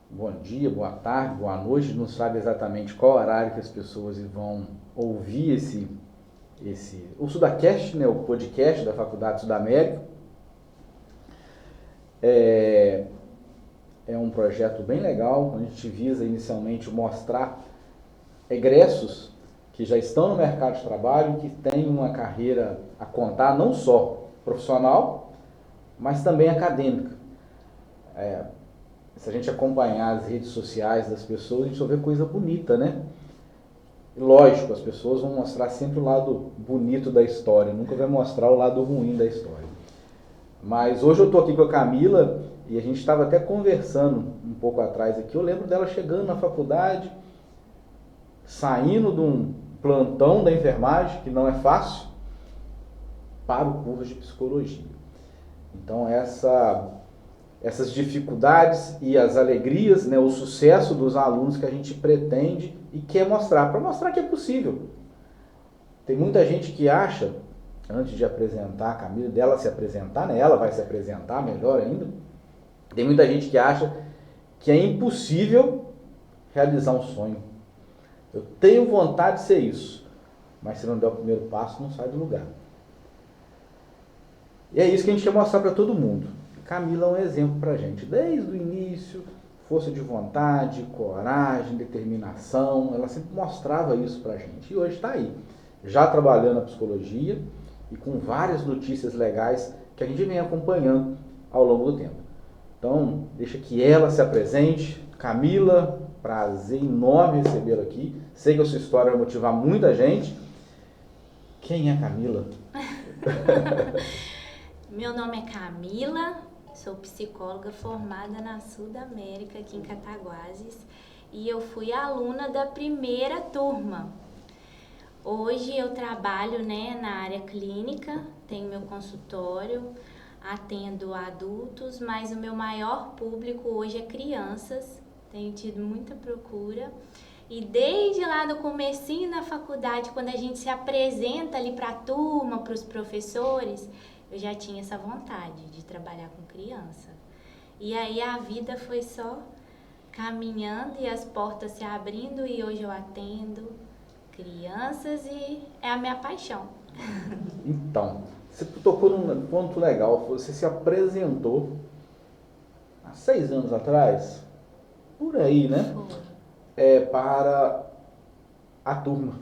bom dia, boa tarde, boa noite, não sabe exatamente qual horário que as pessoas vão ouvir o Sudacast, né, o podcast da Faculdade Sudamérica. É um projeto bem legal, a gente visa inicialmente mostrar egressos que já estão no mercado de trabalho, que têm uma carreira a contar, não só profissional, mas também acadêmica. Se a gente acompanhar as redes sociais das pessoas, a gente só vê coisa bonita, né? E lógico, as pessoas vão mostrar sempre o lado bonito da história, nunca vai mostrar o lado ruim da história. Mas hoje eu estou aqui com a Camila e a gente estava até conversando um pouco atrás aqui. Eu lembro dela chegando na faculdade, saindo de um plantão da enfermagem, que não é fácil, para o curso de psicologia. Então essas dificuldades e as alegrias, né, o sucesso dos alunos que a gente pretende e quer mostrar, para mostrar que é possível. Tem muita gente que acha, antes de apresentar a Camila, dela se apresentar, né, ela vai se apresentar melhor ainda, tem muita gente que acha que é impossível realizar um sonho. Eu tenho vontade de ser isso, mas se não der o primeiro passo, não sai do lugar. E é isso que a gente quer mostrar para todo mundo. Camila é um exemplo para a gente, desde o início, força de vontade, coragem, determinação, ela sempre mostrava isso para a gente. E hoje está aí, já trabalhando na psicologia e com várias notícias legais que a gente vem acompanhando ao longo do tempo. Então, deixa que ela se apresente. Camila, prazer enorme recebê-la aqui. Sei que a sua história vai motivar muita gente. Quem é Camila? Meu nome é Camila, sou psicóloga formada na Sudamérica, aqui em Cataguases, e eu fui aluna da primeira turma. Hoje eu trabalho, na área clínica, tenho meu consultório, atendo adultos, mas o meu maior público hoje é crianças, tenho tido muita procura. E desde lá do comecinho da faculdade, quando a gente se apresenta ali para a turma, para os professores, eu já tinha essa vontade de trabalhar com criança. E aí a vida foi só caminhando e as portas se abrindo e hoje eu atendo crianças e é a minha paixão. Então, você tocou num ponto legal, você se apresentou há 6 anos atrás, por aí, né? Para a turma.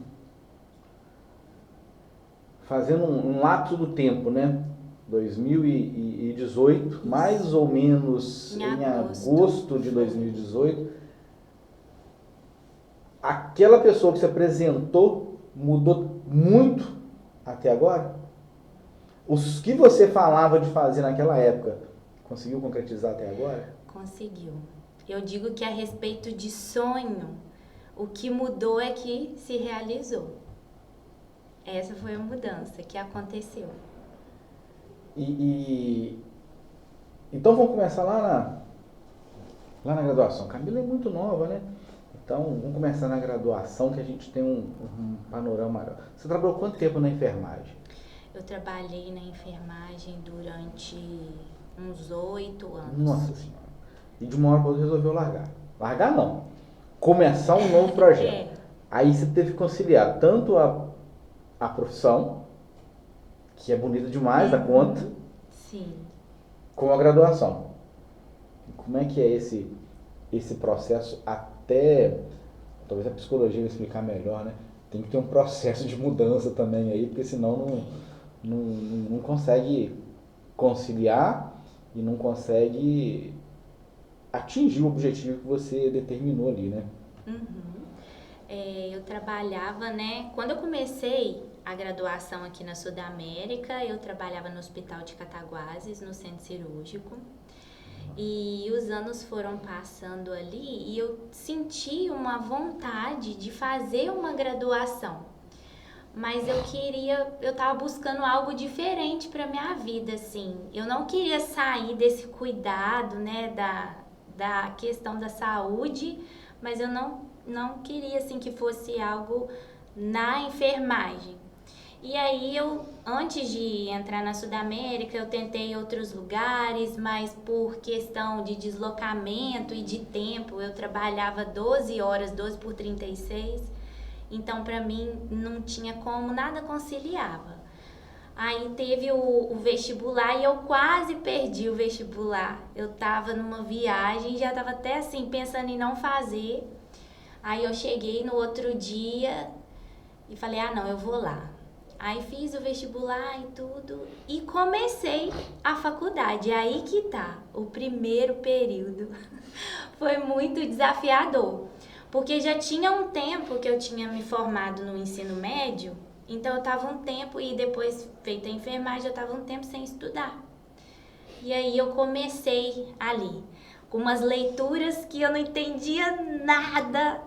Fazendo um lapso do tempo, né? 2018, isso, mais ou menos em agosto de 2018, aquela pessoa que se apresentou mudou muito até agora? Os que você falava de fazer naquela época, conseguiu concretizar até agora? Conseguiu. Eu digo que a respeito de sonho, o que mudou é que se realizou. Essa foi a mudança que aconteceu. Então vamos começar lá na graduação. Camila é muito nova, né? Então vamos começar na graduação, que a gente tem um panorama maior. Você trabalhou quanto tempo na enfermagem? Eu trabalhei na enfermagem durante uns 8 anos. Nossa Senhora. E de uma hora para outra resolveu largar. Largar não. Começar um novo projeto. Aí você teve que conciliar tanto a profissão, que é bonita demais da conta, sim, com a graduação. Como é que é esse processo até, talvez a psicologia vai explicar melhor, né? Tem que ter um processo de mudança também aí, porque senão não consegue conciliar e não consegue atingir o objetivo que você determinou ali, né? Eu trabalhava, quando eu comecei a graduação aqui na Sudamérica, eu trabalhava no Hospital de Cataguases, no centro cirúrgico. E os anos foram passando ali e eu senti uma vontade de fazer uma graduação. Mas eu tava buscando algo diferente para minha vida, assim. Eu não queria sair desse cuidado, da questão da saúde, mas eu não queria, assim, que fosse algo na enfermagem. E aí antes de entrar na Sudamérica, eu tentei outros lugares, mas por questão de deslocamento e de tempo, eu trabalhava 12 horas, 12 por 36, então para mim não tinha como, nada conciliava. Aí teve o vestibular e eu quase perdi o vestibular. Eu tava numa viagem, já tava até assim, pensando em não fazer. Aí eu cheguei no outro dia e falei, não, eu vou lá. Aí fiz o vestibular e tudo e comecei a faculdade. Aí que tá, o primeiro período foi muito desafiador, porque já tinha um tempo que eu tinha me formado no ensino médio, então eu tava um tempo, e depois feita a enfermagem, eu tava um tempo sem estudar. E aí eu comecei ali, com umas leituras que eu não entendia nada.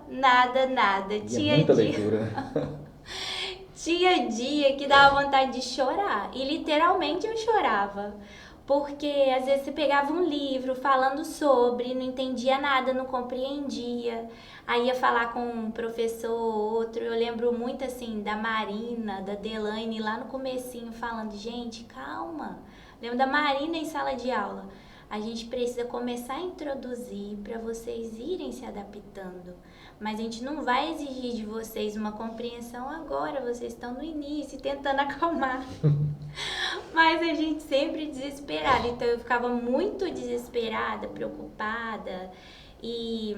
E é muita leitura, né? Tinha dia que dava vontade de chorar, e literalmente eu chorava, porque às vezes você pegava um livro falando sobre, não entendia nada, não compreendia, aí ia falar com um professor ou outro. Eu lembro muito assim da Marina, da Delaine lá no comecinho falando, gente, calma. Lembro da Marina em sala de aula, a gente precisa começar a introduzir para vocês irem se adaptando. Mas a gente não vai exigir de vocês uma compreensão agora, vocês estão no início, tentando acalmar. Mas a gente sempre desesperada, então eu ficava muito desesperada, preocupada, e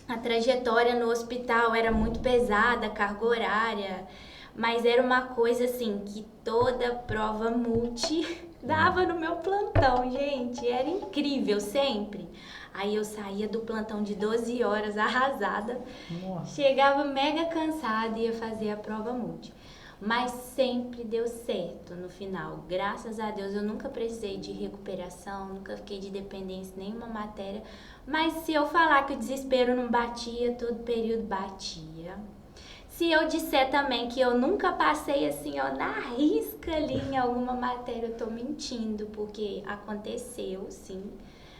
a trajetória no hospital era muito pesada, carga horária, mas era uma coisa assim que toda prova multi dava no meu plantão, gente, era incrível sempre. Aí eu saía do plantão de 12 horas arrasada, chegava mega cansada e ia fazer a prova multi. Mas sempre deu certo no final. Graças a Deus eu nunca precisei de recuperação, nunca fiquei de dependência em nenhuma matéria. Mas se eu falar que o desespero não batia, todo período batia. Se eu disser também que eu nunca passei assim, ó, na risca ali em alguma matéria, eu tô mentindo, porque aconteceu, sim.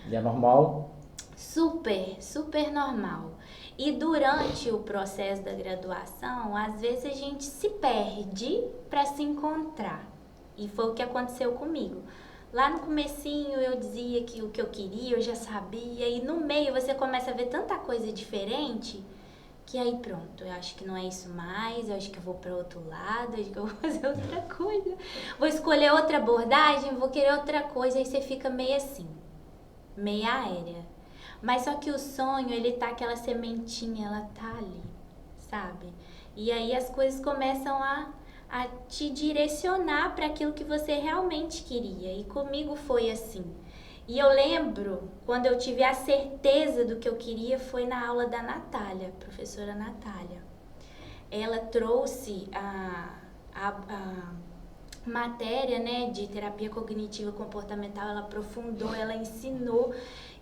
E é normal? Super normal. E durante o processo da graduação, às vezes a gente se perde para se encontrar. E foi o que aconteceu comigo. Lá no comecinho eu dizia que o que eu queria, eu já sabia, e no meio você começa a ver tanta coisa diferente, que aí pronto, eu acho que não é isso mais, eu acho que eu vou para outro lado, eu acho que eu vou fazer outra coisa. Vou escolher outra abordagem, vou querer outra coisa, aí você fica meio assim, meio aérea. Mas só que o sonho, ele tá, aquela sementinha, ela tá ali, sabe? E aí as coisas começam a te direcionar para aquilo que você realmente queria. E comigo foi assim. E eu lembro, quando eu tive a certeza do que eu queria, foi na aula da Natália, professora Natália. Ela trouxe a matéria, né, de terapia cognitiva comportamental, ela aprofundou, ela ensinou,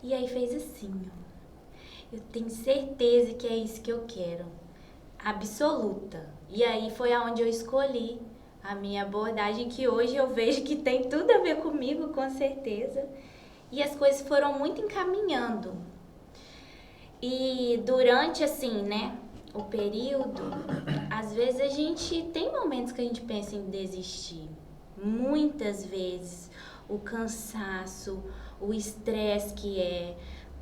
e aí fez assim, ó, eu tenho certeza que é isso que eu quero, absoluta. E aí foi aonde eu escolhi a minha abordagem, que hoje eu vejo que tem tudo a ver comigo, com certeza, e as coisas foram muito encaminhando. E durante, assim, né, o período, às vezes a gente tem momentos que a gente pensa em desistir. Muitas vezes o cansaço, o estresse que é,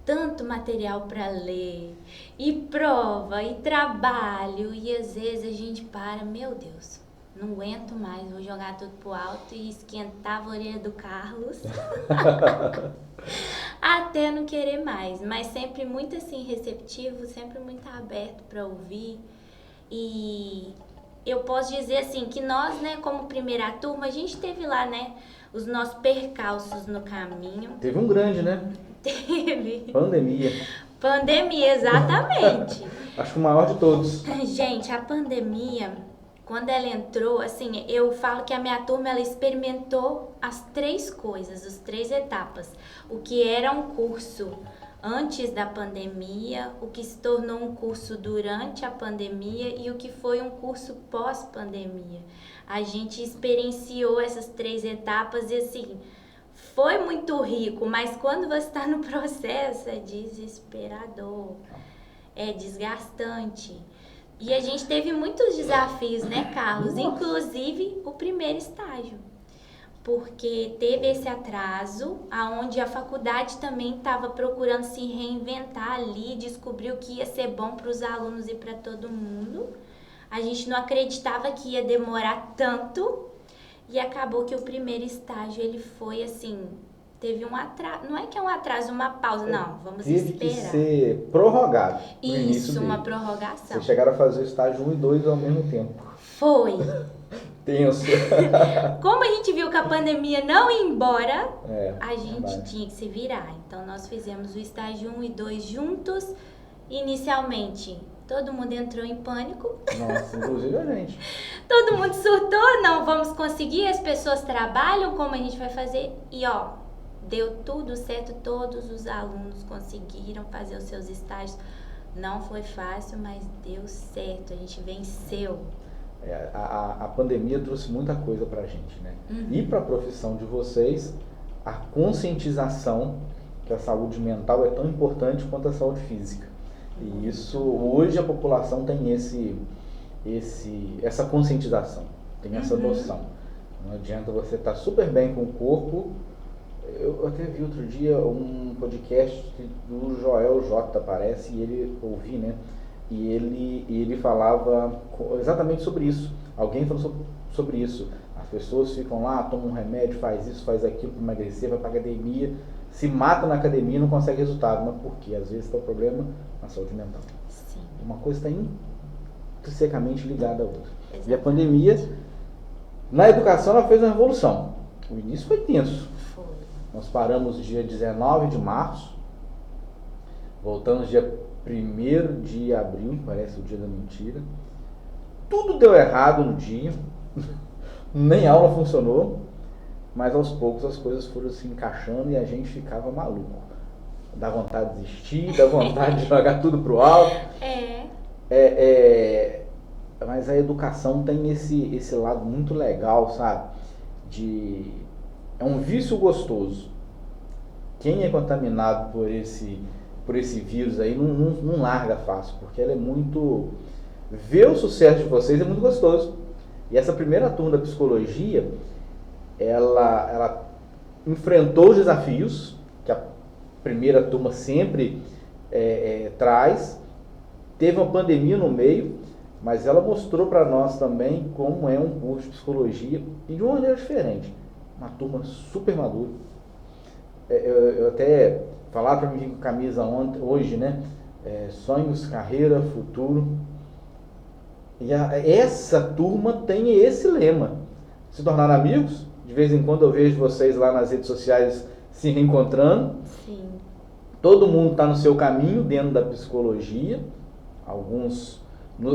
tanto material para ler, e prova, e trabalho, e às vezes a gente para, meu Deus, não aguento mais, vou jogar tudo pro alto e esquentar a orelha do Carlos. Até não querer mais, mas sempre muito assim receptivo, sempre muito aberto para ouvir. E eu posso dizer assim que nós, né, como primeira turma, a gente teve lá, né, os nossos percalços no caminho. Teve um grande, né? Teve. Pandemia, exatamente. Acho que o maior de todos. Gente, a pandemia, quando ela entrou, assim, eu falo que a minha turma, ela experimentou as 3 coisas, as 3 etapas. O que era um curso antes da pandemia, o que se tornou um curso durante a pandemia e o que foi um curso pós-pandemia. A gente experienciou essas 3 etapas e, assim, foi muito rico, mas quando você está no processo é desesperador, é desgastante. E a gente teve muitos desafios, né, Carlos? Inclusive o primeiro estágio. Porque teve esse atraso, aonde a faculdade também estava procurando se reinventar ali, descobriu que ia ser bom para os alunos e para todo mundo. A gente não acreditava que ia demorar tanto e acabou que o primeiro estágio ele foi assim, teve um atraso, não é que é um atraso, uma pausa, não, vamos Teve esperar. que ser prorrogado no início Isso, dele. uma prorrogação. Vocês chegaram a fazer o estágio 1 e 2 ao mesmo tempo. Foi. Tenso. Como a gente viu que a pandemia não ia embora, a gente verdade. tinha que se virar. Então, nós fizemos o estágio 1 e 2 juntos. Inicialmente, todo mundo entrou em pânico. Nossa, inclusive a gente. Todo mundo surtou, não vamos conseguir, as pessoas trabalham, como a gente vai fazer? E ó, deu tudo certo, todos os alunos conseguiram fazer os seus estágios. Não foi fácil, mas deu certo, a gente venceu. A pandemia trouxe muita coisa pra gente, né? E pra profissão de vocês, a conscientização que a saúde mental é tão importante quanto a saúde física. E isso, hoje a população tem essa conscientização, tem essa noção. Não adianta você estar super bem com o corpo. Eu até vi outro dia um podcast do Joel J, parece, e ele ouvi, né? E ele falava exatamente sobre isso. Alguém falou sobre isso. As pessoas ficam lá, tomam um remédio, faz isso, faz aquilo para emagrecer, vai para academia, se mata na academia e não consegue resultado. Mas por quê? Às vezes está o problema na saúde mental. Sim. Uma coisa está intrinsecamente ligada à outra. Exatamente. E a pandemia, na educação, ela fez uma revolução. O início foi tenso. Foi. Nós paramos dia 19 de março, voltamos dia 1º de abril, parece o dia da mentira. Tudo deu errado no dia, nem aula funcionou, mas aos poucos as coisas foram se encaixando e a gente ficava maluco. Dá vontade de desistir, dá vontade de jogar tudo pro alto. Mas a educação tem esse lado muito legal, sabe? É um vício gostoso. Quem é contaminado por esse vírus aí não larga fácil, porque ela é muito... Ver o sucesso de vocês é muito gostoso. E essa primeira turma da psicologia, ela enfrentou os desafios que a primeira turma sempre traz. Teve uma pandemia no meio, mas ela mostrou para nós também como é um curso de psicologia e de uma maneira diferente. Uma turma super madura. Eu até falava para mim vir com camisa hoje, né? Sonhos, carreira, futuro. E essa turma tem esse lema: se tornar amigos. De vez em quando eu vejo vocês lá nas redes sociais se reencontrando. Sim. Todo mundo está no seu caminho dentro da psicologia. Alguns...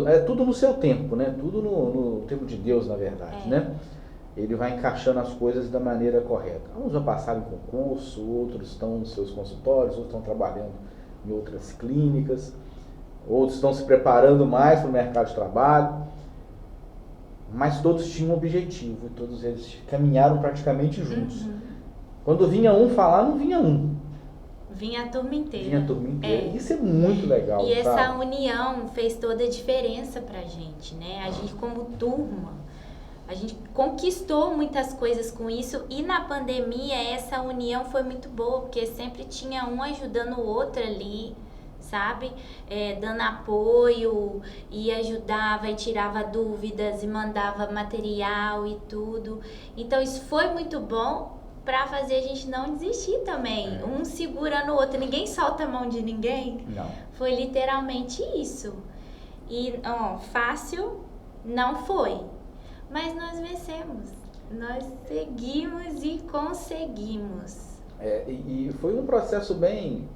É tudo no seu tempo, né? Tudo no tempo de Deus, na verdade, né? Ele vai encaixando as coisas da maneira correta. Alguns já passaram em concurso, outros estão nos seus consultórios, outros estão trabalhando em outras clínicas, outros estão se preparando mais para o mercado de trabalho, mas todos tinham um objetivo e todos eles caminharam praticamente juntos. Quando vinha um falar, não vinha um. Vinha a turma inteira. Vinha a turma inteira. Isso é muito legal. E sabe? essa união fez toda a diferença pra gente, né? A gente como turma, a gente conquistou muitas coisas com isso e na pandemia essa união foi muito boa, porque sempre tinha um ajudando o outro ali, sabe? Dando apoio e ajudava e tirava dúvidas e mandava material e tudo. Então isso foi muito bom pra fazer a gente não desistir também. Um segurando o outro, ninguém solta a mão de ninguém. Não. Foi literalmente isso. E, fácil não foi. Mas nós vencemos. Nós seguimos e conseguimos. E foi um processo bem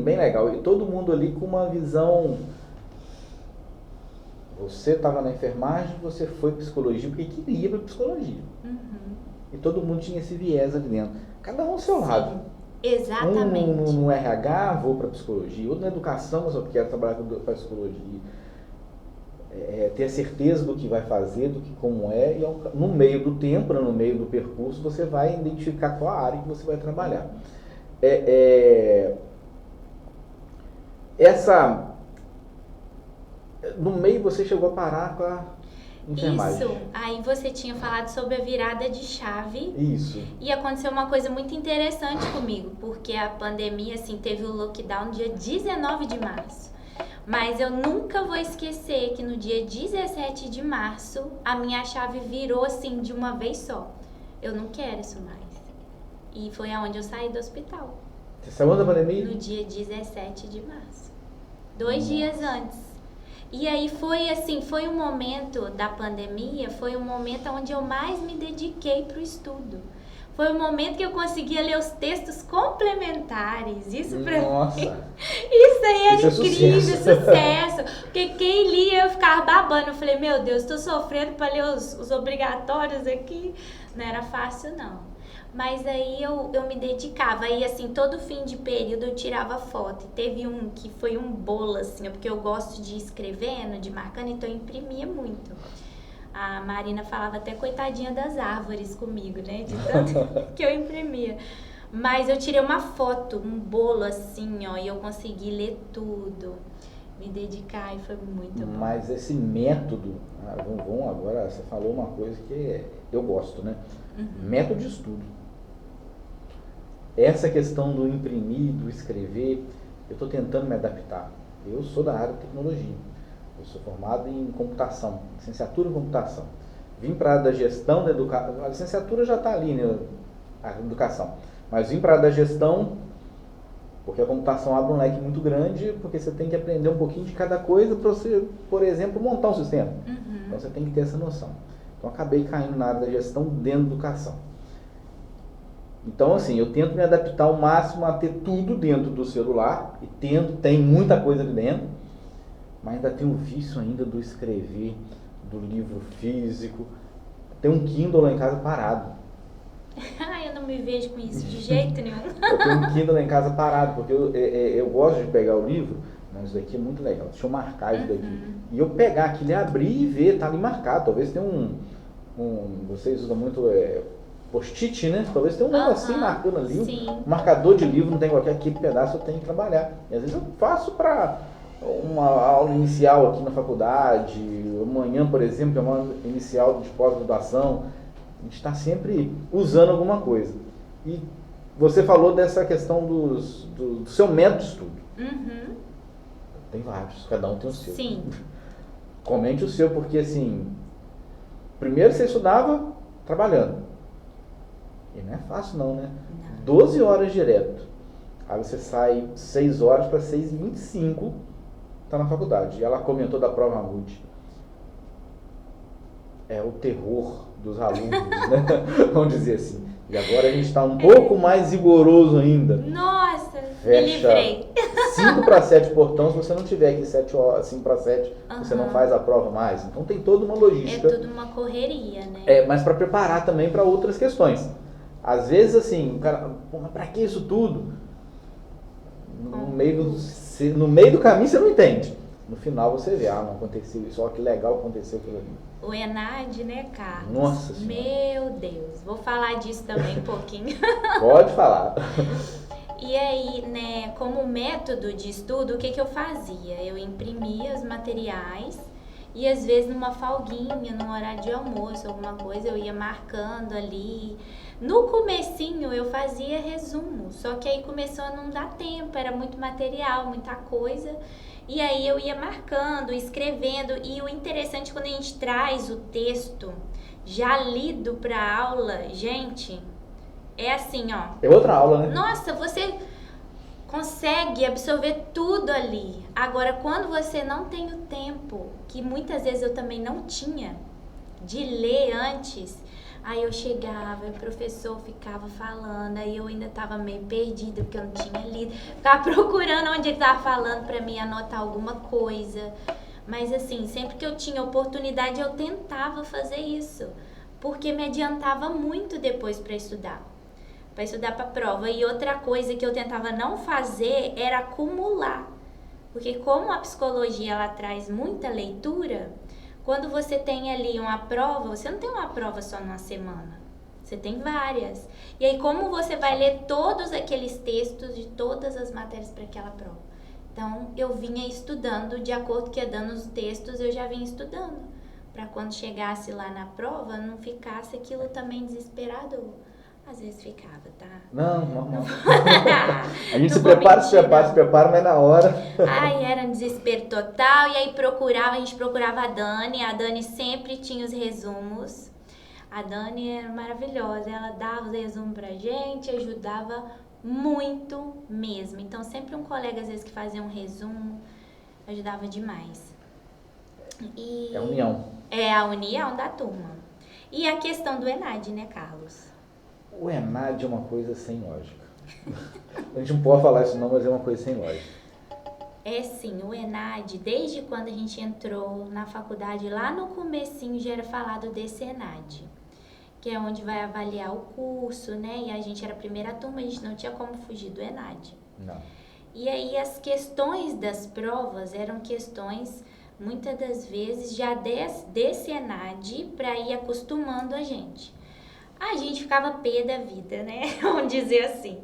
legal. E todo mundo ali com uma visão... Você estava na enfermagem, você foi psicologia porque queria ir para psicologia. E todo mundo tinha esse viés ali dentro. Cada um ao seu lado. Exatamente. Um no RH, vou para psicologia. Outro na educação, mas eu quero trabalhar com a psicologia. Ter a certeza do que vai fazer, do que como é. E no meio do tempo, no meio do percurso, você vai identificar qual a área que você vai trabalhar. no meio você chegou a parar com a enfermagem. Isso. Aí você tinha falado sobre a virada de chave. Isso. E aconteceu uma coisa muito interessante comigo, porque a pandemia, assim, teve o lockdown dia 19 de março. Mas eu nunca vou esquecer que no dia 17 de março, a minha chave virou, assim, de uma vez só. Eu não quero isso mais. E foi aonde eu saí do hospital. Você saiu da pandemia? No dia 17 de março. 2 dias antes. E aí foi assim, foi um momento da pandemia, foi um momento onde eu mais me dediquei para o estudo. Foi um momento que eu conseguia ler os textos complementares. Isso pra Nossa. mim. Isso aí era Isso é incrível, sucesso. sucesso. Porque quem lia eu ficava babando. Eu falei, meu Deus, estou sofrendo para ler os obrigatórios aqui. Não era fácil, não. Mas aí eu me dedicava, aí assim, todo fim de período eu tirava foto. E teve um que foi um bolo, assim, porque eu gosto de ir escrevendo, de marcando, então eu imprimia muito. A Marina falava até coitadinha das árvores comigo, né, de tanto que eu imprimia. Mas eu tirei uma foto, um bolo assim, ó, e eu consegui ler tudo, me dedicar, e foi muito bom. Mas esse método, agora você falou uma coisa que eu gosto, né? Método de estudo. Essa questão do imprimir, do escrever, eu estou tentando me adaptar. Eu sou da área de tecnologia. Eu sou formado em computação, licenciatura em computação. Vim para a área da gestão da educação. A licenciatura já está ali, né? A educação. Mas vim para a área da gestão, porque a computação abre um leque muito grande, porque você tem que aprender um pouquinho de cada coisa para você, por exemplo, montar um sistema. Então você tem que ter essa noção. Então acabei caindo na área da gestão dentro da educação. Então, assim, eu tento me adaptar ao máximo a ter tudo dentro do celular, e tem muita coisa ali dentro, mas ainda tem o vício ainda do escrever, do livro físico. Tem um Kindle lá em casa parado. Eu não me vejo com isso de jeito nenhum. Eu tenho um Kindle lá em casa parado, porque eu gosto de pegar o livro, mas isso daqui é muito legal, deixa eu marcar isso daqui. E eu pegar aquilo e abrir e ver, tá ali marcado, talvez tenha vocês usam muito... post-it, né? Talvez tenha um negocinho marcando ali, um marcador de livro, não tem qualquer aquele pedaço, eu tenho que trabalhar. E às vezes eu faço para uma aula inicial aqui na faculdade, amanhã, por exemplo, é uma inicial de pós-graduação, a gente está sempre usando alguma coisa. E você falou dessa questão do seu método de estudo. Tem vários, cada um tem o seu. Sim. Comente o seu, porque assim, primeiro você estudava trabalhando. E não é fácil não, né? Não. 12 horas direto. Aí você sai 6 horas para 6h25, tá na faculdade. E ela comentou da prova MUD. É o terror dos alunos, né? Vamos dizer assim. E agora a gente está um pouco mais rigoroso ainda. Nossa, fecha me livrei. 5 para 7 portão, se você não tiver aqui 7 horas, 5 para 7, você não faz a prova mais. Então tem toda uma logística. É tudo uma correria, né? Mas para preparar também para outras questões. Às vezes, assim, o cara, pra que isso tudo? No meio do caminho você não entende. No final você vê, não aconteceu isso, olha que legal aconteceu aquilo ali. O ENAD, né, Carlos? Nossa Senhora. Meu Deus, vou falar disso também um pouquinho. Pode falar. E aí, né, como método de estudo, o que eu fazia? Eu imprimia os materiais e às vezes numa folguinha, num horário de almoço, alguma coisa, eu ia marcando ali. No comecinho eu fazia resumo, só que aí começou a não dar tempo, era muito material, muita coisa. E aí eu ia marcando, escrevendo, e o interessante quando a gente traz o texto já lido para aula, gente, é assim, ó. É outra aula, né? Nossa, você consegue absorver tudo ali. Agora, quando você não tem o tempo, que muitas vezes eu também não tinha, de ler antes, aí eu chegava e o professor ficava falando, aí eu ainda estava meio perdida, porque eu não tinha lido. Ficava procurando onde ele estava falando para mim anotar alguma coisa. Mas assim, sempre que eu tinha oportunidade, eu tentava fazer isso, porque me adiantava muito depois para estudar para a prova. E outra coisa que eu tentava não fazer era acumular, porque como a psicologia ela traz muita leitura, quando você tem ali uma prova, você não tem uma prova só numa semana, você tem várias. E aí como você vai ler todos aqueles textos de todas as matérias para aquela prova? Então, eu vinha estudando, de acordo com que ia dando os textos, eu já vinha estudando. Para quando chegasse lá na prova, não ficasse aquilo também desesperador. Às vezes ficava, tá? Não, normal. A gente Não se vou prepara, mentir, não. mas na hora. Ai, era um desespero total. E aí a gente procurava a Dani sempre tinha os resumos. A Dani era maravilhosa, ela dava os resumos pra gente, ajudava muito mesmo. Então, sempre um colega, às vezes, que fazia um resumo, ajudava demais. É a união. É a união da turma. E a questão do ENAD, né, Carlos? O ENAD é uma coisa sem lógica. A gente não pode falar isso não, mas é uma coisa sem lógica. É sim, o ENAD, desde quando a gente entrou na faculdade, lá no comecinho já era falado desse ENAD, que é onde vai avaliar o curso, né? E a gente era a primeira turma, a gente não tinha como fugir do ENAD. Não. E aí as questões das provas eram questões, muitas das vezes, já desse ENAD para ir acostumando a gente. A gente ficava pé da vida, né? Vamos dizer assim.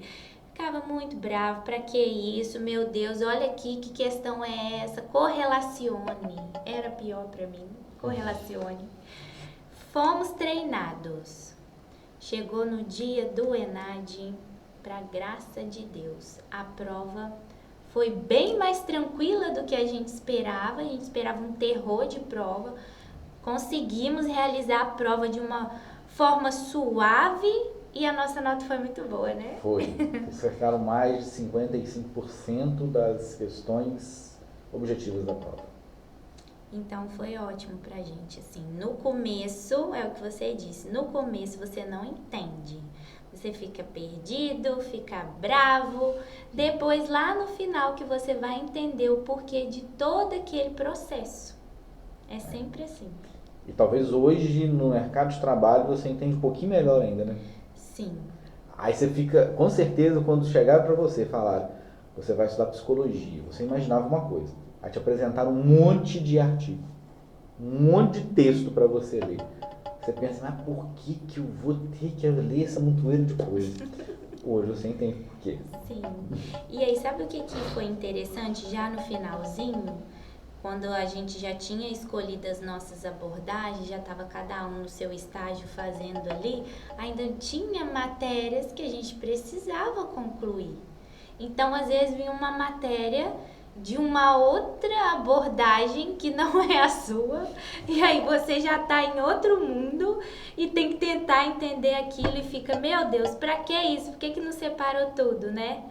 Ficava muito bravo, pra que isso? Meu Deus, olha aqui, que questão é essa? Correlacione. Era pior pra mim. Correlacione. Fomos treinados. Chegou no dia do ENAD, pra graça de Deus. A prova foi bem mais tranquila do que a gente esperava. A gente esperava um terror de prova. Conseguimos realizar a prova de uma forma suave e a nossa nota foi muito boa, né? Foi. Acertaram mais de 55% das questões objetivas da prova. Então foi ótimo pra gente, assim. No começo, é o que você disse, no começo você não entende. Você fica perdido, fica bravo. Depois, lá no final, que você vai entender o porquê de todo aquele processo. É sempre assim. E talvez hoje, no mercado de trabalho, você entende um pouquinho melhor ainda, né? Sim. Aí você fica, com certeza, quando chegaram para você e falaram, você vai estudar psicologia, você imaginava uma coisa. Aí te apresentaram um monte de artigo, um monte de texto para você ler. Você pensa, mas por que eu vou ter que ler essa montoeira de coisa? Hoje você entende por quê. Sim. E aí, sabe o que foi interessante? Já no finalzinho, quando a gente já tinha escolhido as nossas abordagens, já estava cada um no seu estágio fazendo ali, ainda tinha matérias que a gente precisava concluir. Então, às vezes, vinha uma matéria de uma outra abordagem que não é a sua, e aí você já está em outro mundo e tem que tentar entender aquilo e fica, meu Deus, para que isso? Por que não separou tudo, né?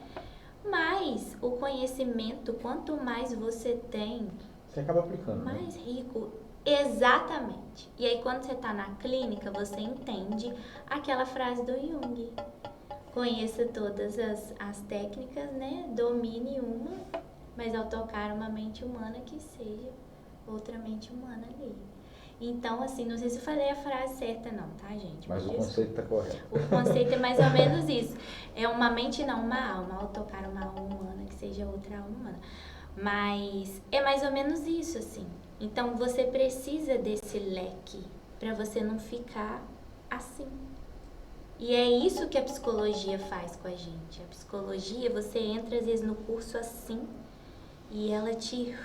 Mas o conhecimento, quanto mais você tem, você acaba aplicando, mais né? rico. Exatamente. E aí, quando você está na clínica, você entende aquela frase do Jung. Conheça todas as técnicas, né? Domine uma, mas ao tocar uma mente humana, que seja outra mente humana ali. Então, assim, não sei se eu falei a frase certa não, tá, gente? Mas o conceito está correto. O conceito é mais ou menos isso. É uma mente, não uma alma. Ao tocar uma alma humana, que seja outra alma humana. Mas é mais ou menos isso, assim. Então, você precisa desse leque para você não ficar assim. E é isso que a psicologia faz com a gente. A psicologia, você entra às vezes no curso assim e ela te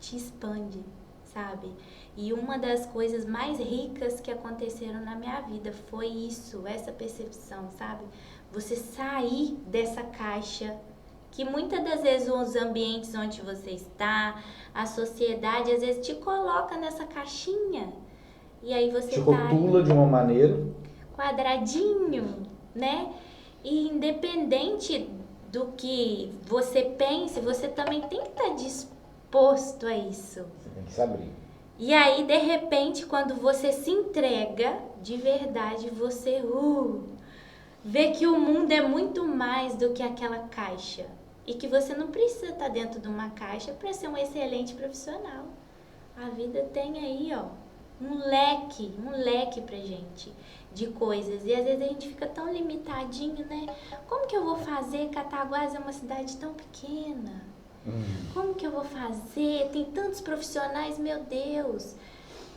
expande, sabe? E uma das coisas mais ricas que aconteceram na minha vida foi isso, essa percepção, sabe? Você sair dessa caixa que muitas das vezes os ambientes onde você está, a sociedade às vezes te coloca nessa caixinha. E aí você te rotula de uma maneira quadradinho, né? E independente do que você pense, você também tem que estar disposto a isso. Você tem que se abrir. E aí, de repente, quando você se entrega, de verdade, você vê que o mundo é muito mais do que aquela caixa. E que você não precisa estar dentro de uma caixa para ser um excelente profissional. A vida tem aí, ó, um leque pra gente de coisas. E às vezes a gente fica tão limitadinho, né? Como que eu vou fazer? Cataguases é uma cidade tão pequena. Como que eu vou fazer? Tem tantos profissionais, meu Deus.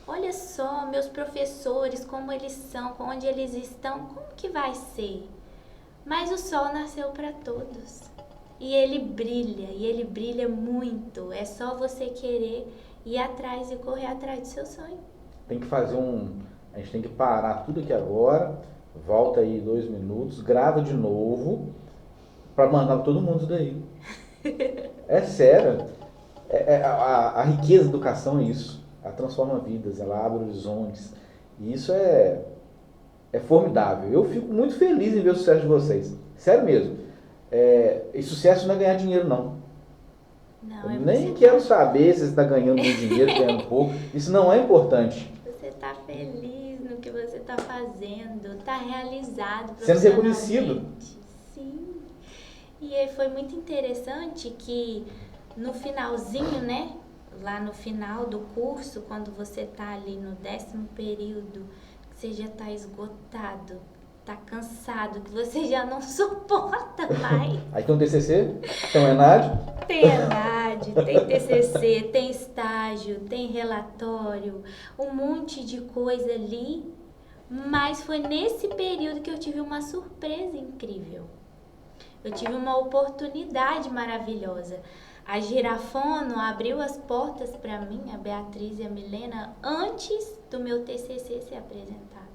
Olha só, meus professores, como eles são, onde eles estão, como que vai ser? Mas o sol nasceu para todos. e ele brilha muito. É só você querer ir atrás e correr atrás do seu sonho. Tem que fazer a gente tem que parar tudo aqui agora, volta aí 2 minutos, grava de novo, para mandar pra todo mundo isso daí. É sério. A riqueza da educação é isso. Ela transforma vidas, ela abre horizontes. E isso é formidável. Eu fico muito feliz em ver o sucesso de vocês. Sério mesmo. E sucesso não é ganhar dinheiro, não. Não, Eu nem quero saber se você está ganhando muito dinheiro, ganhando pouco. Isso não é importante. Você está feliz no que você está fazendo, está realizado sendo reconhecido. Sim. E aí foi muito interessante que no finalzinho, né? Lá no final do curso, quando você está ali no 10º período, que você já está esgotado, tá cansado, que você já não suporta mais. Aí tem um TCC, tem um ENAD. Tem ENAD, tem TCC, tem estágio, tem relatório, um monte de coisa ali. Mas foi nesse período que eu tive uma surpresa incrível. Eu tive uma oportunidade maravilhosa. A Girafono abriu as portas para mim, a Beatriz e a Milena, antes do meu TCC ser apresentado.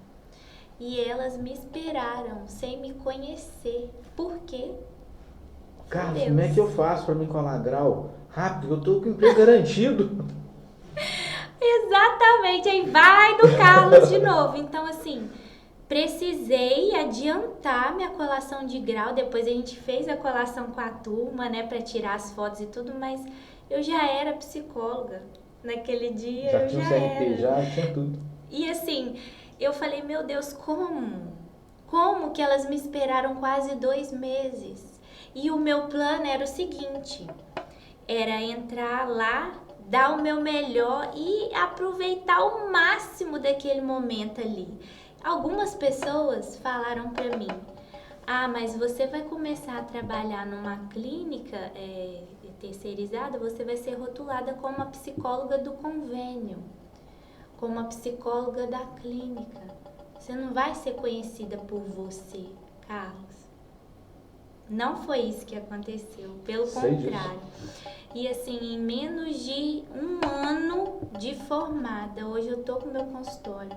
E elas me esperaram, sem me conhecer. Por quê? Carlos, como é que eu faço para me colar grau? Rápido, eu tô com emprego garantido. Exatamente, aí vai no Carlos de novo. Então, assim, precisei adiantar minha colação de grau. Depois a gente fez a colação com a turma, né, para tirar as fotos e tudo, mas eu já era psicóloga. Naquele dia Já eu tinha um já CRP, era. já tinha tudo. E assim, eu falei, meu Deus, como? Como que elas me esperaram quase 2 meses? E o meu plano era o seguinte, era entrar lá, dar o meu melhor e aproveitar o máximo daquele momento ali. Algumas pessoas falaram para mim, mas você vai começar a trabalhar numa clínica terceirizada, você vai ser rotulada como a psicóloga do convênio, como a psicóloga da clínica. Você não vai ser conhecida por você, Carlos. Não foi isso que aconteceu, pelo contrário. E assim, em menos de 1 ano de formada, hoje eu tô com meu consultório.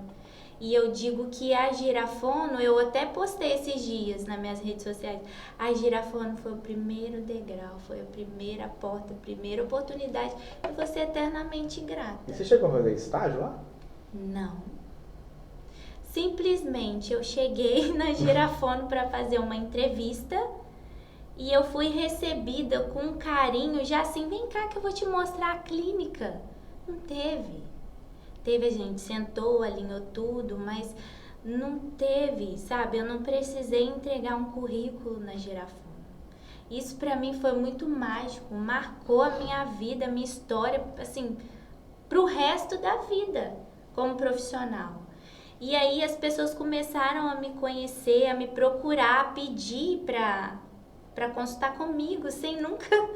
E eu digo que a Girafono, eu até postei esses dias nas minhas redes sociais, a Girafono foi o primeiro degrau, foi a primeira porta, a primeira oportunidade, e vou ser eternamente grata. E você chegou a fazer estágio lá? Não. Simplesmente eu cheguei na Girafono para fazer uma entrevista e eu fui recebida com um carinho, já assim, vem cá que eu vou te mostrar a clínica. Não teve. Teve, a gente sentou, alinhou tudo, mas não teve, sabe? Eu não precisei entregar um currículo na Girafono. Isso para mim foi muito mágico, marcou a minha vida, a minha história, assim, pro resto da vida como profissional. E aí as pessoas começaram a me conhecer, a me procurar, a pedir para consultar comigo, sem nunca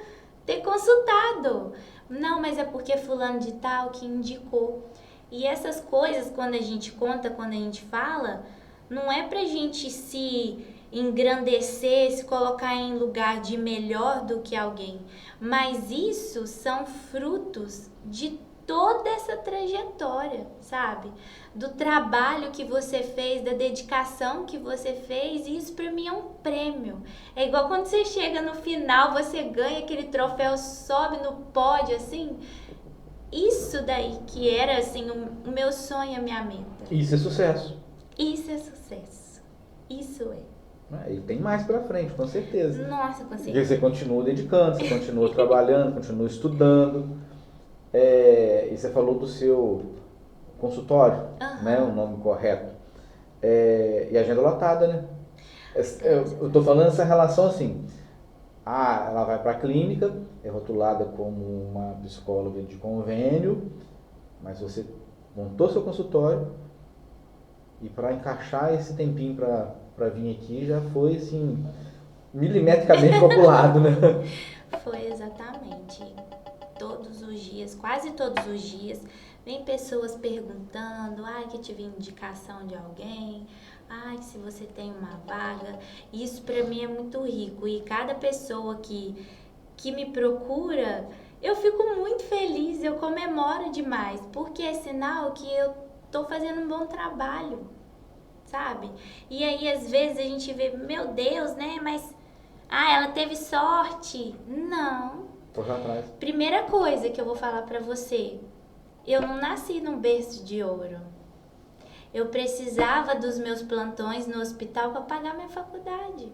ter consultado. Não, mas é porque fulano de tal que indicou. E essas coisas, quando a gente conta, quando a gente fala, não é pra gente se engrandecer, se colocar em lugar de melhor do que alguém. Mas isso são frutos de toda essa trajetória, sabe? Do trabalho que você fez, da dedicação que você fez, e isso pra mim é um prêmio. É igual quando você chega no final, você ganha aquele troféu, sobe no pódio, assim. Isso daí que era, assim, o meu sonho, a minha meta. Isso é sucesso. Isso é sucesso. Isso é. E tem mais pra frente, com certeza. Nossa, com certeza. Porque você continua dedicando, você continua trabalhando, continua estudando. E você falou do seu consultório, né? O nome correto. E agenda lotada, né? Eu tô falando essa relação assim. Ela vai para a clínica, é rotulada como uma psicóloga de convênio, mas você montou seu consultório e para encaixar esse tempinho para vir aqui já foi assim, milimetricamente calculado, né? Foi exatamente. Todos os dias, quase todos os dias, vem pessoas perguntando, que tive indicação de alguém, Ai, se você tem uma vaga, isso para mim é muito rico. E cada pessoa que me procura, eu fico muito feliz, eu comemoro demais, porque é sinal que eu tô fazendo um bom trabalho, sabe? E aí às vezes a gente vê, meu Deus, né? Mas ela teve sorte. Não. Corre atrás. Primeira coisa que eu vou falar pra você, eu não nasci num berço de ouro. Eu precisava dos meus plantões no hospital para pagar minha faculdade.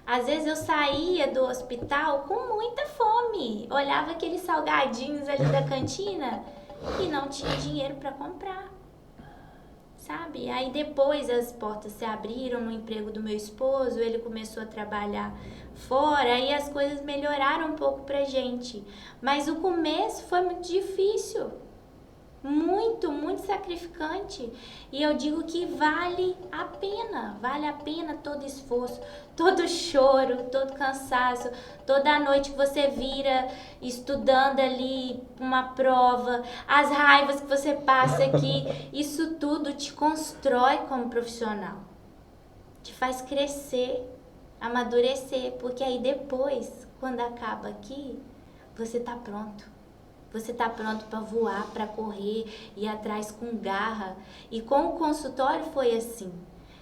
Às vezes eu saía do hospital com muita fome, olhava aqueles salgadinhos ali da cantina e não tinha dinheiro para comprar, sabe? Aí depois as portas se abriram no emprego do meu esposo, ele começou a trabalhar fora e as coisas melhoraram um pouco pra gente. Mas o começo foi muito difícil. Muito, muito sacrificante. E eu digo que vale a pena todo esforço, todo choro, todo cansaço, toda noite que você vira estudando ali uma prova, as raivas que você passa aqui, isso tudo te constrói como profissional, te faz crescer, amadurecer, porque aí depois, quando acaba aqui, você tá pronto. Você está pronto para voar, para correr, ir atrás com garra. E com o consultório foi assim.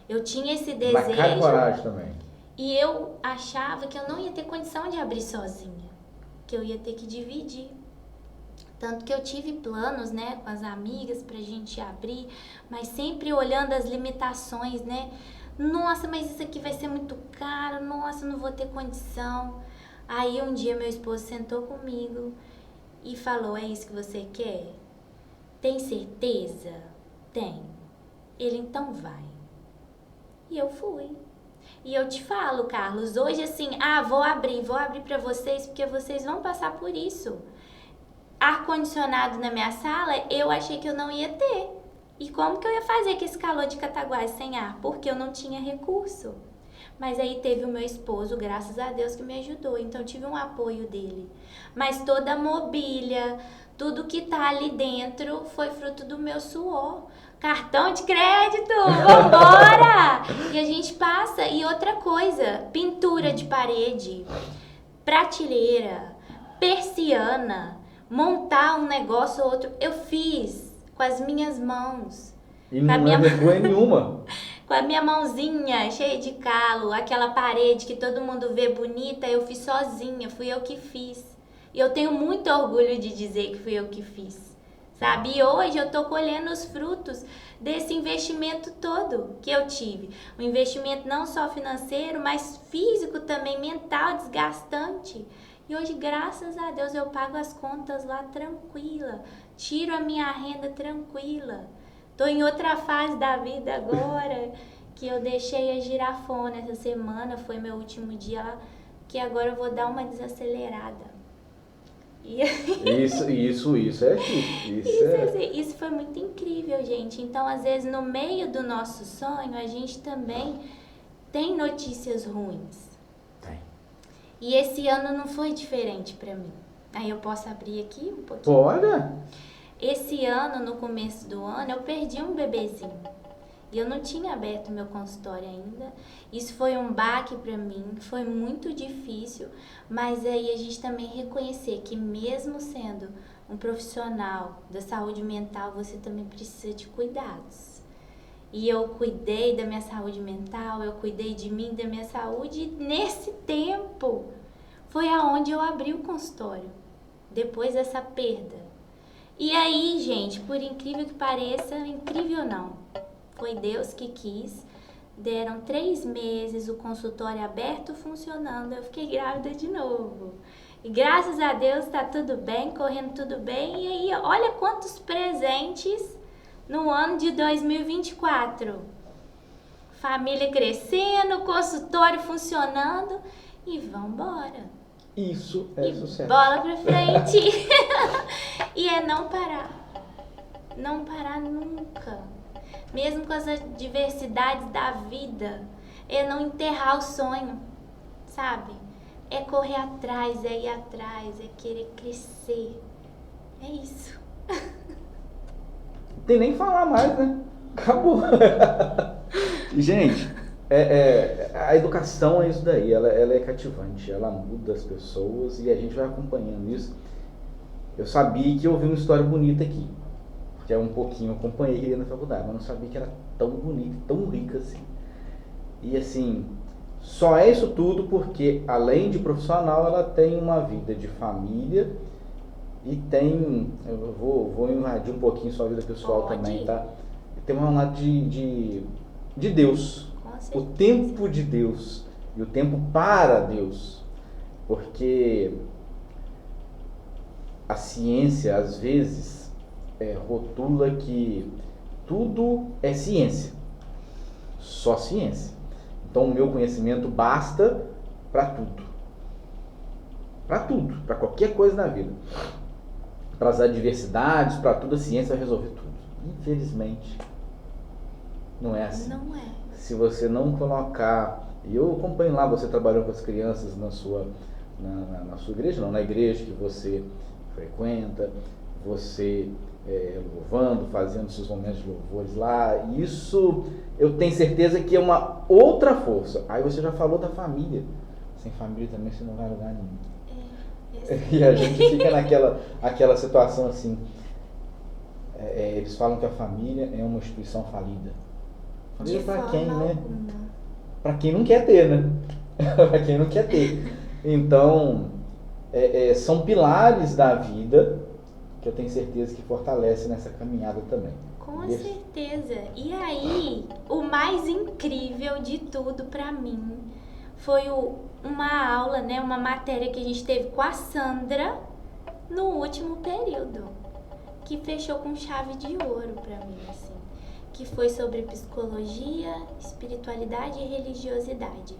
Eu tinha esse desejo. Na cara e coragem também. E eu achava que eu não ia ter condição de abrir sozinha. Que eu ia ter que dividir. Tanto que eu tive planos, né, com as amigas pra gente abrir. Mas sempre olhando as limitações, né. Nossa, mas isso aqui vai ser muito caro. Nossa, não vou ter condição. Aí um dia meu esposo sentou comigo e falou, é isso que você quer? Tem certeza? Tenho. Ele, então vai. E eu fui. E eu te falo, Carlos, hoje assim, vou abrir pra vocês, porque vocês vão passar por isso. Ar-condicionado na minha sala, eu achei que eu não ia ter. E como que eu ia fazer com esse calor de Cataguases sem ar? Porque eu não tinha recurso. Mas aí teve o meu esposo, graças a Deus, que me ajudou. Então, tive um apoio dele. Mas toda a mobília, tudo que tá ali dentro foi fruto do meu suor. Cartão de crédito, vambora! E a gente passa. E outra coisa, pintura de parede, prateleira, persiana, montar um negócio ou outro. Eu fiz com as minhas mãos. E não é vergonha nenhuma. Com a minha mãozinha cheia de calo, aquela parede que todo mundo vê bonita, eu fiz sozinha, fui eu que fiz. E eu tenho muito orgulho de dizer que fui eu que fiz, sabe? E hoje eu tô colhendo os frutos desse investimento todo que eu tive. Um investimento não só financeiro, mas físico também, mental, desgastante. E hoje, graças a Deus, eu pago as contas lá tranquila, tiro a minha renda tranquila. Tô em outra fase da vida agora, que eu deixei a girafona essa semana, foi meu último dia lá, que agora eu vou dar uma desacelerada. E... Isso é chique. Isso foi muito incrível, gente. Então, às vezes, no meio do nosso sonho, a gente também tem notícias ruins. Tem. E esse ano não foi diferente pra mim. Aí eu posso abrir aqui um pouquinho? Bora! Esse ano, no começo do ano, eu perdi um bebezinho. E eu não tinha aberto meu consultório ainda. Isso foi um baque para mim, foi muito difícil. Mas aí a gente também reconhecer que mesmo sendo um profissional da saúde mental, você também precisa de cuidados. E eu cuidei da minha saúde mental, eu cuidei de mim, da minha saúde. E nesse tempo foi aonde eu abri o consultório, depois dessa perda. E aí, gente, por incrível que pareça, incrível não, foi Deus que quis, deram 3 meses, o consultório aberto, funcionando, eu fiquei grávida de novo. E graças a Deus tá tudo bem, correndo tudo bem, e aí olha quantos presentes no ano de 2024. Família crescendo, consultório funcionando e vambora. Isso é sucesso. Bola pra frente. E é não parar. Não parar nunca. Mesmo com as adversidades da vida. É não enterrar o sonho, sabe? É correr atrás, é ir atrás, é querer crescer. É isso. Não tem nem falar mais, né? Acabou. E, gente, a educação é isso daí, ela é cativante, ela muda as pessoas e a gente vai acompanhando isso. Eu sabia que eu ouvi uma história bonita aqui, porque é um pouquinho, eu acompanhei na faculdade, mas não sabia que era tão bonita, tão rica assim. E assim, só é isso tudo porque, além de profissional, ela tem uma vida de família e tem, eu vou invadir um pouquinho sua vida pessoal também, tá? Tem um lado de Deus, o tempo de Deus e o tempo para Deus, porque a ciência às vezes rotula que tudo é ciência, só ciência. Então o meu conhecimento basta para tudo, para qualquer coisa na vida, para as adversidades, para tudo a ciência vai resolver tudo. Infelizmente, não é assim. Não é. Se você não colocar, e eu acompanho lá você trabalhando com as crianças na sua igreja, não, na igreja que você frequenta, você louvando, fazendo seus momentos de louvores lá, isso eu tenho certeza que é uma outra força. Aí você já falou da família, sem família também você não vai a lugar nenhum. E a gente fica naquela situação assim, eles falam que a família é uma instituição falida. Família para quem, né? Para quem não quer ter, né? Para quem não quer ter. Então, são pilares da vida que eu tenho certeza que fortalece nessa caminhada também. Com certeza. E aí, o mais incrível de tudo para mim foi uma aula, né, uma matéria que a gente teve com a Sandra no último período, que fechou com chave de ouro para mim, assim, que foi sobre psicologia, espiritualidade e religiosidade.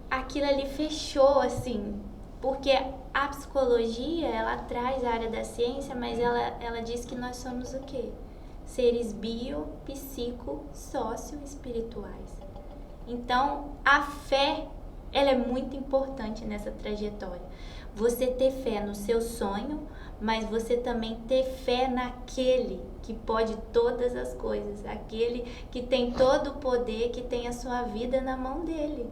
Aquilo ali fechou, assim, porque a psicologia, ela traz a área da ciência, mas ela diz que nós somos o quê? Seres bio, psico, sócio-espirituais. Então, a fé, ela é muito importante nessa trajetória. Você ter fé no seu sonho, mas você também ter fé naquele que pode todas as coisas, aquele que tem todo o poder, que tem a sua vida na mão dele.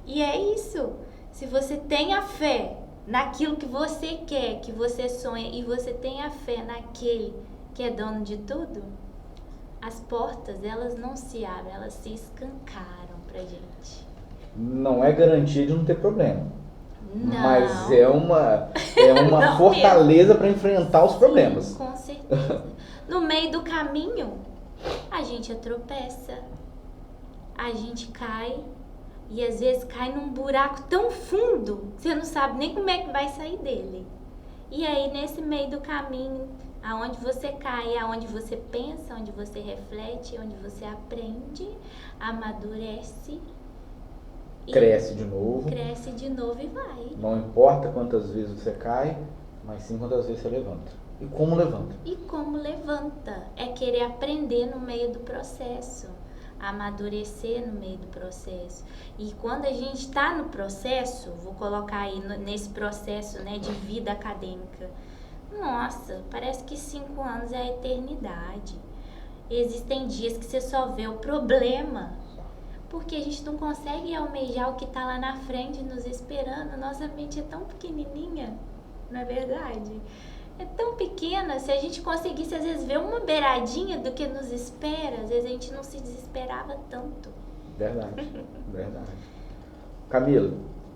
E é isso. Se você tem a fé naquilo que você quer, que você sonha, e você tem a fé naquele que é dono de tudo, as portas, elas não se abrem, elas se escancaram pra gente. Não é garantia de não ter problema. Não. Mas é uma fortaleza para enfrentar os problemas. Sim, com certeza. No meio do caminho, a gente tropeça, a gente cai, e às vezes cai num buraco tão fundo que você não sabe nem como é que vai sair dele. E aí, nesse meio do caminho, aonde você cai, aonde você pensa, onde você reflete, onde você aprende, amadurece. Cresce de novo. Cresce de novo e vai. Não importa quantas vezes você cai, mas sim quantas vezes você levanta. E como levanta. E como levanta. É querer aprender no meio do processo. Amadurecer no meio do processo. E quando a gente está no processo, vou colocar aí nesse processo, né, de vida acadêmica, nossa, parece que 5 anos é a eternidade. Existem dias que você só vê o problema, porque a gente não consegue almejar o que está lá na frente nos esperando. Nossa mente é tão pequenininha, não é verdade? É tão pequena. Se a gente conseguisse às vezes ver uma beiradinha do que nos espera, às vezes a gente não se desesperava tanto. Verdade, verdade. Camila,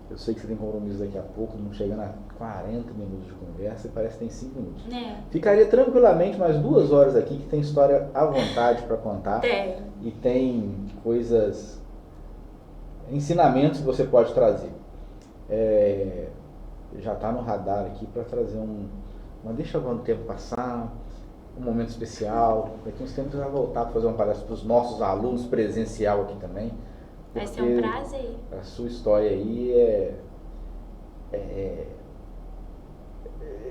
eu sei que você tem compromisso daqui a pouco, não chegando a 40 minutos de conversa e parece que tem 5 minutos. Ficaria tranquilamente mais 2 horas aqui, que tem história à vontade para contar. E tem coisas, ensinamentos que você pode trazer. Já está no radar aqui para trazer mas deixa o tempo passar, um momento especial. Daqui uns tempos você vai voltar para fazer uma palestra para os nossos alunos presencial aqui também. Vai ser um prazer. A sua história aí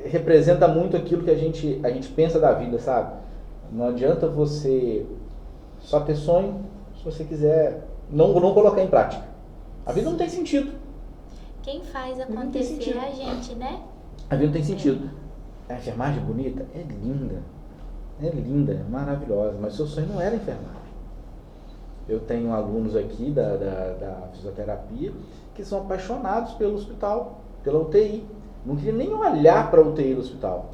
representa muito aquilo que a gente pensa da vida, sabe? Não adianta você só ter sonho se você quiser não colocar em prática. A vida não tem sentido. Quem faz acontecer é a gente, né? A vida não tem sentido. A enfermagem bonita? É linda. É linda, é maravilhosa. Mas seu sonho não era enfermagem. Eu tenho alunos aqui da fisioterapia que são apaixonados pelo hospital, pela UTI. Não queria nem olhar para a UTI do hospital,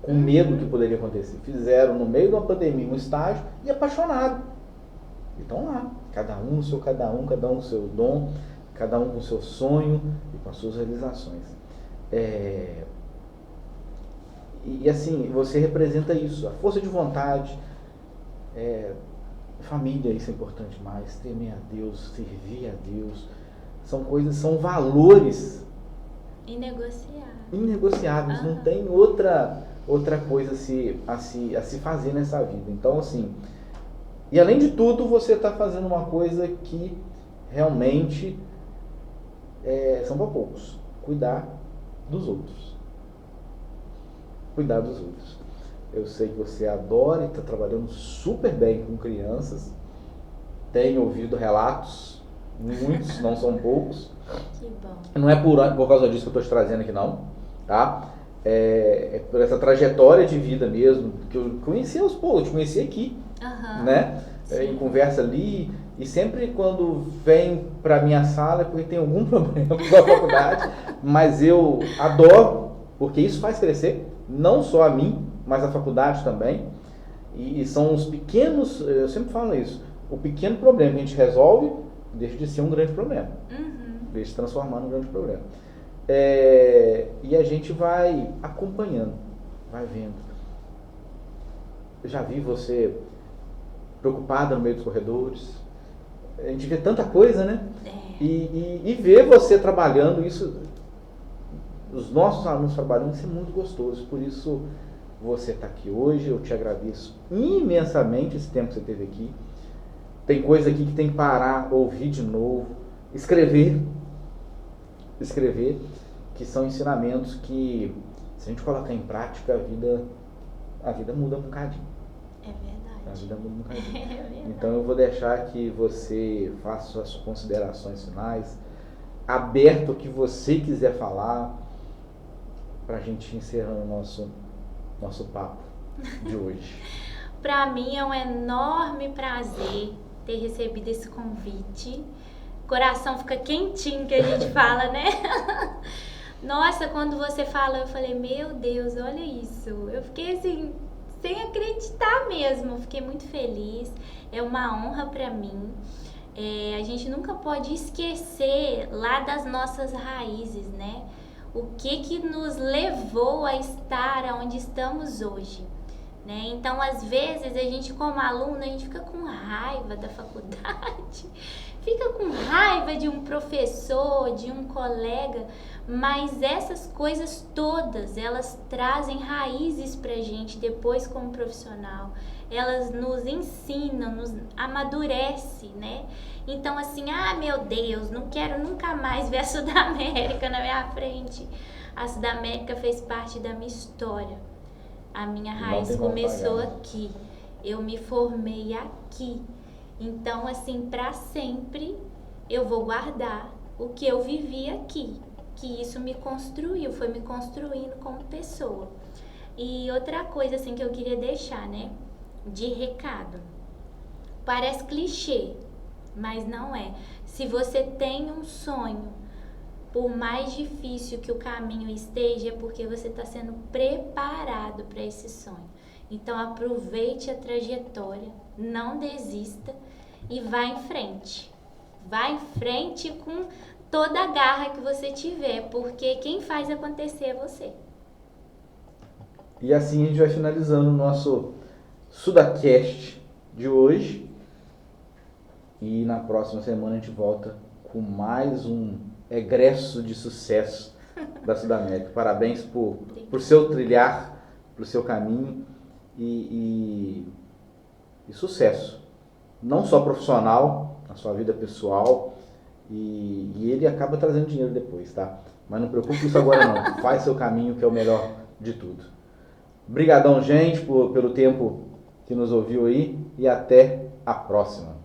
com medo do que poderia acontecer. Fizeram no meio de uma pandemia um estágio e apaixonado. E estão lá, cada um com seu dom, cada um com o seu sonho e com as suas realizações. E assim, você representa isso, a força de vontade, família, isso é importante demais, temer a Deus, servir a Deus, são coisas, são valores inegociáveis, não tem outra coisa a se fazer nessa vida. Então, assim, e além de tudo, você está fazendo uma coisa que realmente são para poucos, cuidar dos outros. Cuidar dos outros. Eu sei que você adora e está trabalhando super bem com crianças. Tenho ouvido relatos, muitos, não são poucos. Que bom. Não é por causa disso que eu estou te trazendo aqui, não. Tá? É por essa trajetória de vida mesmo, que eu conheci aos poucos, eu te conheci aqui. Né? Em conversa ali. E sempre quando vem para minha sala é porque tem algum problema com a faculdade. Mas eu adoro, porque isso faz crescer, não só a mim, mas a faculdade também. E são os pequenos, eu sempre falo isso, o pequeno problema que a gente resolve deixa de ser um grande problema. Deixa de se transformar num grande problema. E a gente vai acompanhando, vai vendo. Eu já vi você preocupada no meio dos corredores. A gente vê tanta coisa, né? E ver você trabalhando isso, os nossos alunos trabalhando, isso é muito gostoso. Por isso você está aqui hoje, eu te agradeço imensamente esse tempo que você teve aqui. Tem coisa aqui que tem que parar, ouvir de novo, escrever, que são ensinamentos que, se a gente colocar em prática, a vida muda um bocadinho. É verdade. A vida muda um bocadinho. É verdade. Então eu vou deixar que você faça suas considerações finais, aberto o que você quiser falar, para a gente encerrar o nosso papo de hoje. Para mim é um enorme prazer ter recebido esse convite. O coração fica quentinho, que a gente fala, né? Nossa, quando você falou, eu falei, meu Deus, olha isso. Eu fiquei assim, sem acreditar mesmo. Fiquei muito feliz. É uma honra para mim. A gente nunca pode esquecer lá das nossas raízes, né? O que nos levou a estar onde estamos hoje, né? Então, às vezes, a gente como aluno, a gente fica com raiva da faculdade, fica com raiva de um professor, de um colega, mas essas coisas todas, elas trazem raízes pra gente depois como profissional. Elas nos ensinam, nos amadurece, né? Então, assim, meu Deus, não quero nunca mais ver a Sudamérica na minha frente. A Sudamérica fez parte da minha história. A minha raiz começou aqui. Eu me formei aqui. Então, assim, para sempre, eu vou guardar o que eu vivi aqui. Que isso me construiu, foi me construindo como pessoa. E outra coisa, assim, que eu queria deixar, né? De recado. Parece clichê, mas não é. Se você tem um sonho, por mais difícil que o caminho esteja, é porque você está sendo preparado para esse sonho. Então aproveite a trajetória, não desista e vá em frente. Vá em frente com toda a garra que você tiver, porque quem faz acontecer é você. E assim a gente vai finalizando o nosso Sudacast de hoje. E na próxima semana a gente volta com mais um egresso de sucesso da Sudamérica. Parabéns por seu trilhar, por seu caminho e sucesso. Não só profissional, na sua vida pessoal, e ele acaba trazendo dinheiro depois, tá? Mas não preocupe com isso agora não. Faz seu caminho, que é o melhor de tudo. Obrigadão, gente, pelo tempo que nos ouviu aí, e até a próxima.